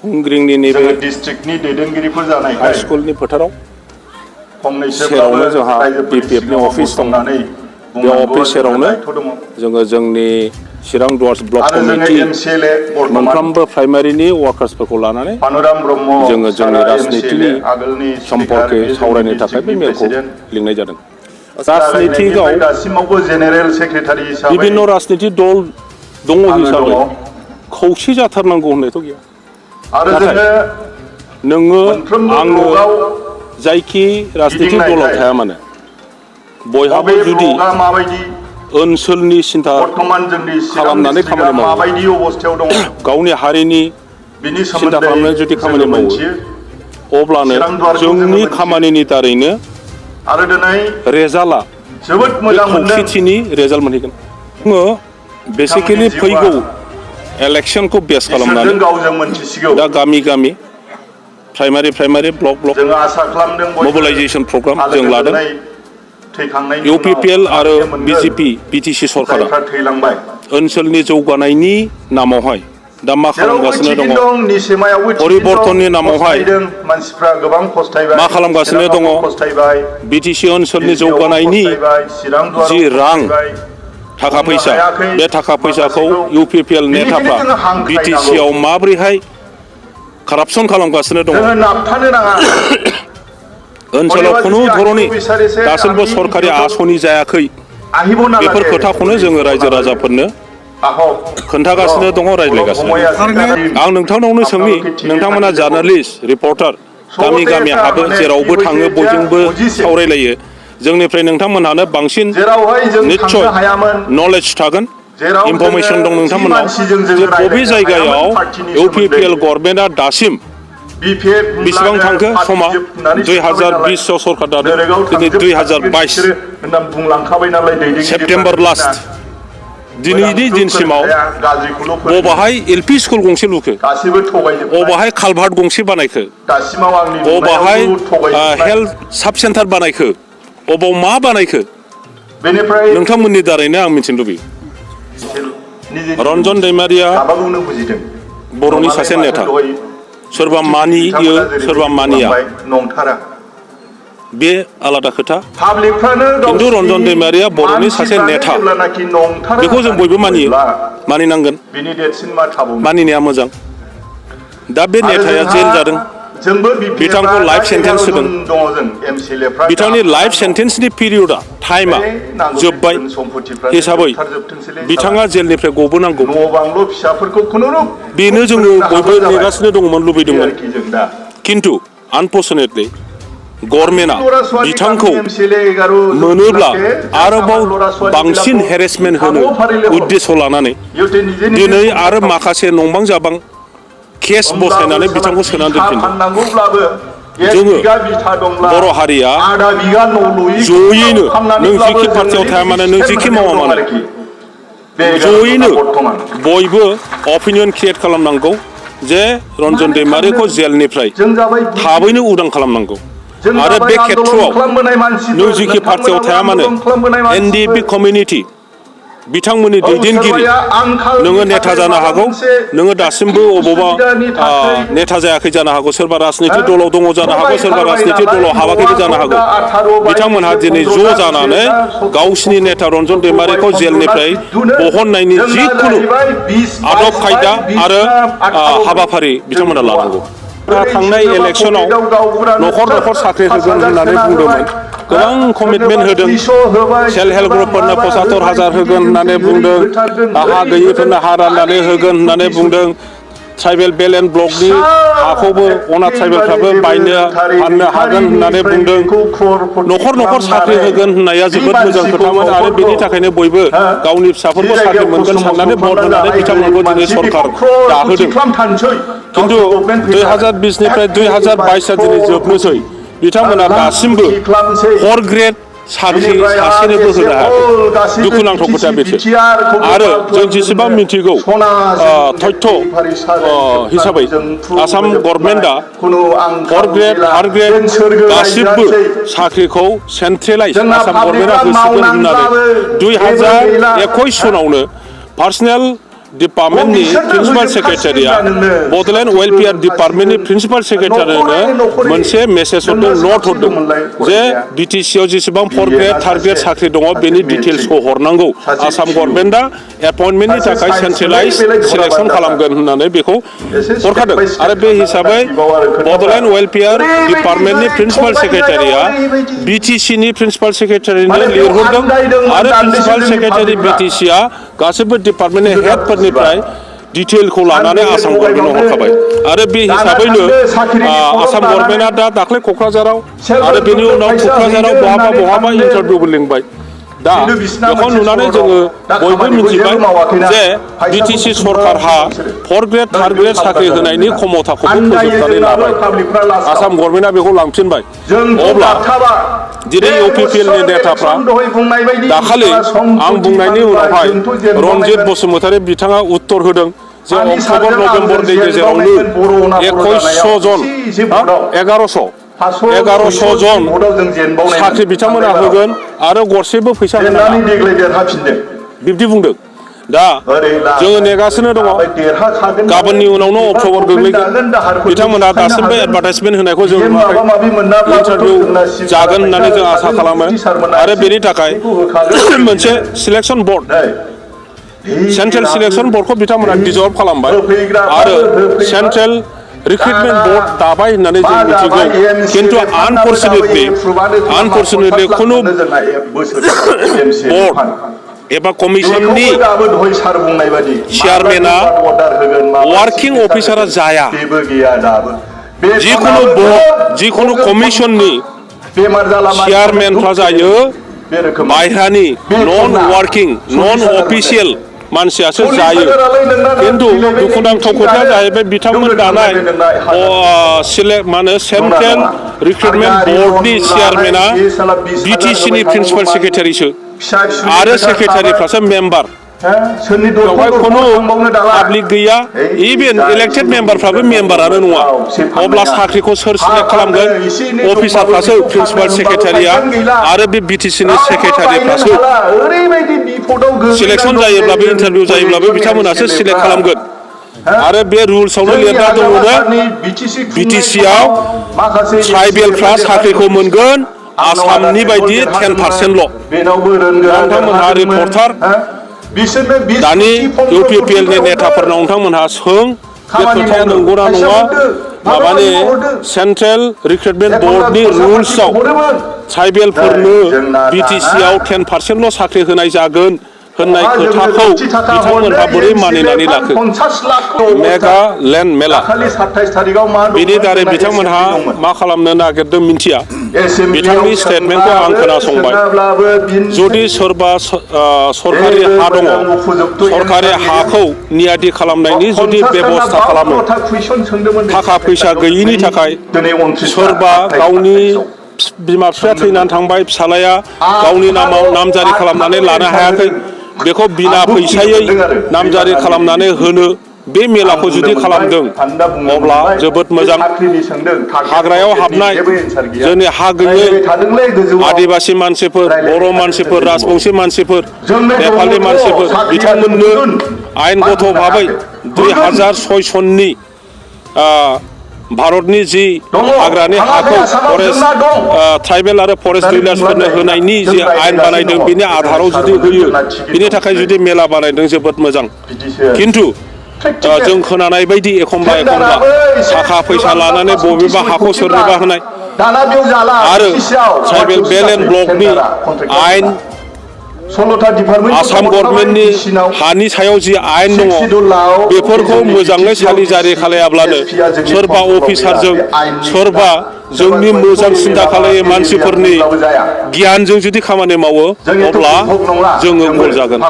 हुंग्रिंनि नैबे डिस्ट्रिक्टनि दैदेनगिरिफोर जानाय हाई स्कुलनि फोथाराव सेरावनो जोंहा BPFनि अफिस दं बे अफिस सेरावनो जोङो जोंनि चिरां डुवार्स ब्लक कमिटि मोनफ्रोमबो प्राइमारिनि वार्कार्सफोरखौ लानानै जोङो जोंनि राजनितिनि सम्पर्के सावरायनो थाखाय बे मेलखौ लिंनाय जादों राजनितिकआव विभिन्न राजनिति दल दङ हिसाबै खौसे जाथारनांगौ होननायथ' गैया नाथाय नोङो आंनो जायखि राजनिति दलाव थाया मानो बयहाबो जुदि ओनसोलनि सिन्था खालामनानै खामानि मावो गावनि हारिनि सिन्था खालामनानै जुदि खामानि मावो अब्लानो जोंनि खामानिनि दारैनो रेजाल्टआ खौसेथिनि रेजाल्ट मोनहैगोन जोङो बेसिकेलि फैगौ इलेक्शनखौ बेस खालामनानै दा गामि गामि प्राइमारि ब्लक मोबिलाइजेशन प्रग्राम जों लादों UPPL आरो BJP BTC सरकारा ओनसोलनि जौगानायनि नामावहाय दा मा खालामगासिनो दङ परिबर्तननि नामावहाय मा खालामगासिनो दङ BTC ओनसोलनि जौगानायनि जि रां थाखा फैसा बे थाखा फैसाखौ UPPL नेताफ्रा BTC आव माबोरैहाय कारापसन खालामगासिनो दङ ओनसोलाव खुनु धरनि दासिमबो सरकारि आसनि जायाखै बेफोर खोथाखौनो जोङो रायजो राजाफोरनो खोन्थागासिनो दङ रायज्लायगासिनो आं नोंथांनावनो सोंनि नोंथांमोना जार्नालिस्ट रिपर्टार गामि गामि हाबो जेरावबो थाङो बयजोंबो सावरायलायो जोंनिफ्राय नोंथांमोनहानो बांसिन निश्चय नलेज थागोन इनफरमेशन दं नोंथांमोनाव जे बबे जायगायाव UPPL गभर्नमेन्टआ दासिम बेसेबां थांखो समा 2020 आव सरकार दादों दिनै 2022 सेप्तेम्बर लास्ट दिनैनि दिनसिमाव बबाहाय LP स्कुल गंसे लुखो बबाहाय कालभार्ट गंसे बानायखो बबाहाय हेल्थ साब सेन्टार बानायखो अबाव मा बानायखो नोंथांमोननि दारैनो आं मिथिनो लुबैयो रन्जन दैमारिया बर'नि सासे नेता सोरबा मानियो सोरबा मानिया बे आलादा खोथा खिन्थु रन्जन दैमारिया बर'नि सासे नेता बेखौ जों बयबो मानियो मानिनांगोन मानिनाया मोजां दा बे नेताया जेल जादों बिथांखौ लाइफ सेन्टेन्स होदों बिथांनि लाइफ सेन्टेन्सनि पिरियडआ टाइमा जोब्बाय हिसाबै बिथाङा जेलनिफ्राय गबोनांगौ बेनो जोङो बयबो नेगासिनो दंमोन लुबैदोंमोन खिन्थु आनफर्चुनेटलि गभर्नमेन्टआ बिथांखौ मोनोब्ला आरोबाव बांसिन हेरेसमेन्ट होनो उद्देश्य लानानै दिनै आरो माखासे नंबां जाबां केस बसायनानै बिथांखौ सोनानै दोनफिनदों जोङो बर' हारिया जयैनो नों जिखि पार्टियाव थाया मानो नों जिखि मावा मानो जयैनो बयबो अपिनियन क्रिएट खालामनांगौ जे रन्जन दैमारिखौ जेलनिफ्राय थाबैनो उदां खालामनांगौ आरो बे खेत्रआव नों जिखि पार्टियाव थाया मानो NDP कमिउनिटि बिथांमोननि दैदेनगिरि नोङो नेता जानो हागौ नोङो दासिमबो अबावबा नेता जायाखै जानो हागौ सोरबा राजनिति दलाव दङ जानो हागौ सोरबा राजनिति दलाव हाबाखैबो जानो हागौ बिथांमोनहा दिनै ज' जानानै गावसिनि नेता रन्जन दैमारिखौ जेलनिफ्राय बहननायनि जिखुनु आदब खायदा आरो हाबाफारि बिथांमोना लानांगौ थांनाय इलेक्सनाव न'खर साख्रि होगोन होननानै बुंदोंमोन गोबां कमिटमेन्ट होदों सेल्फ हेल्प ग्रुपफोरनो 75,000 होगोन होननानै बुंदों हा गैयिफोरनो हा राननानै होगोन होननानै बुंदों ट्राइबेल बेल एन्ड ब्लकनि हाखौबो अनाथ ट्राइबेलफ्राबो बायनो फाननो हागोन होननानै बुंदों न'खर साख्रि होगोन होननाया जोबोद मोजां खोथामोन आरो बेनि थाखायनो बयबो गावनि फिसाफोरखौ साख्रि मोनगोन साननानै भट होनानै बिथांमोनखौ दिनै सरकार दाहोदों खिन्थु 2020 निफ्राय 2022 दिनै जोबनोसै बिथांमोना दासिमबो 4 ग्रेड साख्रि सासेनोबो होनो हायाखै दुखुनांथाव खोथा बेसो आरो जों जेसेबां मिथिगौ तथ्य हिसाबै आसाम गभर्नमेन्टआ 4 ग्रेड 3 ग्रेड गासिबो साख्रिखौ सेन्ट्रेलाइज आसाम गभर्नमेन्टआ होसिगोन होननानै 2021 सनावनो पार्सनेल डिपार्टमेन्टनि प्रिन्सिपाल सेक्रेटारिया बड'लेण्ड वेलफेयार डिपार्टमेन्टनि प्रिन्सिपाल सेक्रेटारिनो मोनसे मेसेज हरदों नट हरदों जे बिटिसिआव जेसेबां 4 ग्रेड 3 ग्रेड साख्रि दङ बेनि डिटेल्सखौ हरनांगौ आसाम गभर्नमेन्टआ एपइन्टमेन्टनि थाखाय सेन्ट्रेलाइज सिलेक्सन खालामगोन होननानै बेखौ हरखादों आरो बे हिसाबै बड'लेण्ड वेलफेयार डिपार्टमेन्टनि प्रिन्सिपाल सेक्रेटारिया बिटिसिनि प्रिन्सिपाल सेक्रेटारिनो लिरहरदों आरो प्रिन्सिपाल सेक्रेटारि बिटिसिआ गासैबो डिपार्टमेन्टनि हेडफोरनिफ्राय डिटेलखौ लानानै आसाम गभर्नमेन्टआव हरखाबाय आरो बे हिसाबैनो आसाम गभर्नमेन्टआ दाख्लै क'क्राझाराव आरो बेनि उनाव क'क्राझाराव बहाबा इन्टारभिउबो लिंबाय दा बेखौ नुनानै जोङो बयबो मिथिबाय जे बिटिसि सरकारहा 4 ग्रेड 3 ग्रेड साख्रि होनायनि क्षमताखौबो फोजोबनानै लाबाय आसाम गभर्नमेन्टआ बेखौ लांफिनबाय अब्ला दिनै इउपिपिएलनि नेताफ्रा दाखालि आं बुंनायनि उनावहाय रनजित बसुमतारी बिथाङा उत्तर होदों जे अक्ट'बर नभेम्बरनि गेजेरावनो 2100 जन 1100 जन साख्रि बिथांमोना होगोन आरो गरसेबो फैसा होनाङा बिब्दि बुंदों दा जोङो नेगासिनो दङ गाबोननि उनावनो अक्ट'बर गोग्लैगोन बिथांमोना दासिमबो एडभार्टाइजमेन्ट होनायखौ जों नुवाखै इन्टारभिउ जागोन होननानै जों आसा खालामो आरो बेनि थाखाय मोनसे सिलेक्सन बर्ड सेन्ट्रेल सिलेक्सन बर्डखौ बिथांमोना डिजल्भ खालामबाय आरो सेन्ट्रेल रिक्रुटमेन्ट बर्ड दाबाय होननानै जों मिथिगौ खिन्थु आनफर्चुनेटलि खुनु बर्ड एबा कमिसननि चेयारमेना वार्किं अफिसारा जाया जिखुनु कमिसननि चेयारमेनफ्रा जायो बायह्रानि नन वार्किं नन अफिसियेल मानसियासो जायो खिन्थु दुखुनांथाव खोथाया जाहैबाय बिथांमोन दानाय सेन्ट्रेल रिक्रुटमेन्ट बर्डनि चेयारमेना बिटिसिनि प्रिन्सिपाल सेक्रेटारिसो आरो सेक्रेटारिफ्रासो मेम्बार बेवहाय खुनु पाब्लिक गैया इभेन इलेक्टेड मेम्बारफ्राबो मेम्बारानो नङा अब्ला साख्रिखौ सोर सिलेक्ट खालामगोन अफिसारफ्रासो प्रिन्सिपाल सेक्रेटारिया आरो बे बिटिसिनि सेक्रेटारिफ्रासो सिलेक्सन जायोब्लाबो इन्टारभिउ जायोब्लाबो बिथांमोनासो सिलेक्ट खालामगोन आरो बे रुल्सआवनो लिरना दङनो बिटिसिआव ट्राइबेलफ्रा साख्रिखौ मोनगोन आसामनि बायदि 10%ल' नोंथांमोनहा रिपर्टार दानि इउपिपिएलनि नेताफोरनाव नोंथांमोनहा सों बे खोथाया नंगौना नङा माबानि सेन्ट्रेल रिक्रुटमेन्ट बर्डनि रुल्सआव ट्राइबेलफोरनो बिटिसिआव 10%ल' साख्रि होनाय जागोन होननाय खोथाखौ बिथांमोनहा बोरै मानिनानै लाखो मेगालेण्ड मेला बेनि दारै बिथांमोनहा मा खालामनो नागिरदों मिन्थिया बिथांनि स्टेटमेन्टखौ आं खोनासंबाय जुदि सोरबा सरकारि हा दङ सरकारि हाखौ नियादि खालामनायनि जुदि बेबस्था खालामो थाखा फैसा गैयिनि थाखाय सोरबा गावनि बिमा बिफाया थैनानै थांबाय फिसालाया गावनि नामाव नामजारि खालामनानै लानो हायाखै बेखौ बिना फैसायै नामजारि खालामनानै होनो बे मेलाखौ जुदि खालामदों अब्ला जोबोद मोजां हाग्रायाव हाबनाय जोंनि हा गैयै आदिबासि मानसिफोर बर' मानसिफोर राजबंसि मानसिफोर नेपालि मानसिफोर बिथांमोननो आयेनगत भाबै 2006 सननि भारतनि जि हाग्रानि हाखौ फरेस्ट ट्राइबेल आरो फरेस्ट डिलार्सफोरनो होनायनि जि आयेन बानायदों बिनि आधाराव जुदि होयो बिनि थाखाय जुदि मेला बानायदों जोबोद मोजां खिन्थु जों खोनानाय बायदि एखमबा थाखा फैसा लानानै बबेबा हाखौ सोरनोबा होनाय आरो ट्राइबेल बेल एन्ड ब्लकनि आयेन आसाम गभर्नमेन्टनि हानि सायाव जि आयेन दङ बेफोरखौ मोजाङै सालिजारि खालायाब्लानो सोरबा अफिसारजों सोरबा जोंनि मोजां सिन्था खालायै मानसिफोरनि गियानजों जुदि खामानि मावो अब्ला जोङो गल जागोन